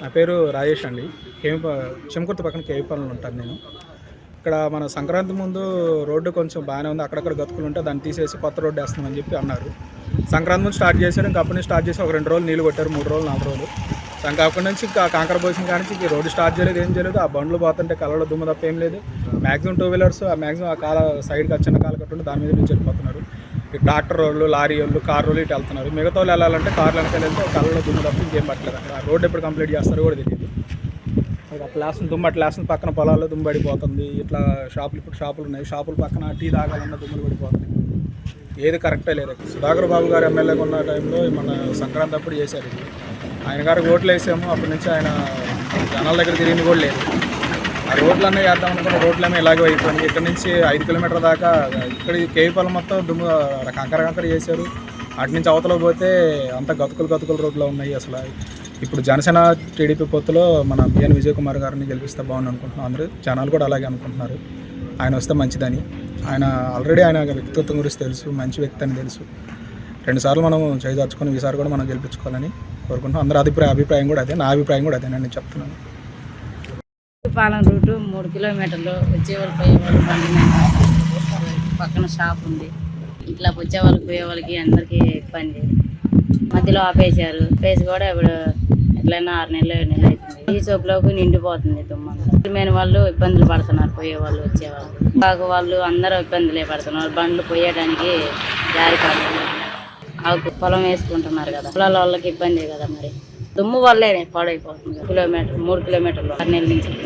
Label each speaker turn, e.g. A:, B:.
A: నా పేరు రాజేష్ అండి. చెంకుర్తి పక్కన కేవీపాలెంలో ఉంటాను నేను. ఇక్కడ మన సంక్రాంతి ముందు రోడ్డు కొంచెం బాగానే ఉంది, అక్కడక్కడ గతుకులు ఉంటే దాన్ని తీసేసి కొత్త రోడ్డు వేస్తామని చెప్పి అన్నారు. సంక్రాంతి ముందు స్టార్ట్ చేశారు, ఇంకా అప్పటి నుంచి స్టార్ట్ చేసి ఒక 2 రోజులు నీళ్ళు కొట్టారు, 3 రోజులు 4 రోజులు. ఇంకా అక్కడి నుంచి ఇంకా కాంకర పోసిన కానీ నుంచి రోడ్డు స్టార్ట్ చేయలేదు, ఏం చేయలేదు. ఆ బండ్లు పోతుంటే కళ్ళలో దుమ్ము తప్ప ఏం లేదు. మ్యాక్సిమం 2 వీలర్స్ మ్యాక్సిమం ఆ కాల సైడ్కి చిన్న కాలు కట్టుంటే దాని మీద నుంచి వెళ్ళిపోతున్నారు. ఈ ట్రాక్టర్ వాళ్ళు, లారీ వాళ్ళు, కార్ వాళ్ళు ఇటు వెళ్తున్నారు. మిగతా వాళ్ళు వెళ్ళాలంటే కార్లు వెనకాల వెళ్తే కళ్ళలో దుమ్ము తప్ప ఇంకేం పట్టలేదు. అక్కడ ఆ రోడ్డు ఎప్పుడు కంప్లీట్ చేస్తారో కూడా తెలియదు. అట్లా దుమ్ము అట్లా పక్కన పొలాల్లో దుమ్ము పడిపోతుంది. ఇట్లా షాపులు ఉన్నాయి, షాపుల పక్కన టీ తాగాలన్న దుమ్ములు పడిపోతుంది. ఏది కరెక్టే లేదు. సుధాకర్ బాబు గారు ఎమ్మెల్యేగా ఉన్న టైంలో మన సంక్రాంతి అప్పుడు చేశారు ఇది. ఆయన గారికి ఓట్లు వేసాము, అప్పటి నుంచి ఆయన జనాల దగ్గర తిరిగింది కూడా లేదు. ఆ రోడ్లన్నీ వేద్దాం అనుకున్న రోడ్లన్నీ ఇలాగే అయిపోయింది. ఇక్కడ నుంచి 5 కిలోమీటర్ల దాకా ఇక్కడ కేవీపాలెం మొత్తం దుమ్ము కంకర చేశారు. అటు నుంచి అవతల పోతే అంత గతుకులు రోడ్లు ఉన్నాయి. అసలు ఇప్పుడు జనసేన టీడీపీ పొత్తులో మన బిఎన్ విజయ్ కుమార్ గారిని గెలిపిస్తే బాగుంది అనుకుంటున్నాం. అందరూ జనాలు కూడా అలాగే అనుకుంటున్నారు, ఆయన వస్తే మంచిదని. ఆయన ఆల్రెడీ ఆయన వ్యక్తిత్వం గురించి తెలుసు, మంచి వ్యక్తి అని తెలుసు. 2 సార్లు మనం చేయదర్చుకొని ఈసారి కూడా మనం గెలిపించుకోవాలని కోరుకుంటున్నాం. అందరూ అభిప్రాయం కూడా అదే, నా అభిప్రాయం కూడా అదే నేను చెప్తున్నాను.
B: పాలెం రూటు 3 కిలోమీటర్లు, వచ్చేవాళ్ళు పోయేవాళ్ళు పక్కన షాప్ ఉంది. ఇట్లా వచ్చేవాళ్ళకి పోయేవాళ్ళకి అందరికీ ఇబ్బంది. మధ్యలో ఆపేశారు, పేసి కూడా ఇప్పుడు ఎట్లయినా 6 నెలలు 7 నెలలు అవుతుంది. ఈ సోపులోకి నిండిపోతుంది దుమ్మంతా. మెయిన్ వాళ్ళు ఇబ్బందులు పడుతున్నారు, పోయేవాళ్ళు వచ్చేవాళ్ళు. కాకు వాళ్ళు అందరూ ఇబ్బందులే పడుతున్నారు. బండ్లు పోయడానికి దారి కాదు, ఆకు పొలం వేసుకుంటున్నారు కదా, పొలాల వాళ్ళకి ఇబ్బంది కదా. మరి దుమ్ము వల్లే పాడైపోతుంది. 3 కిలోమీటర్లు 6 నెలల నుంచి.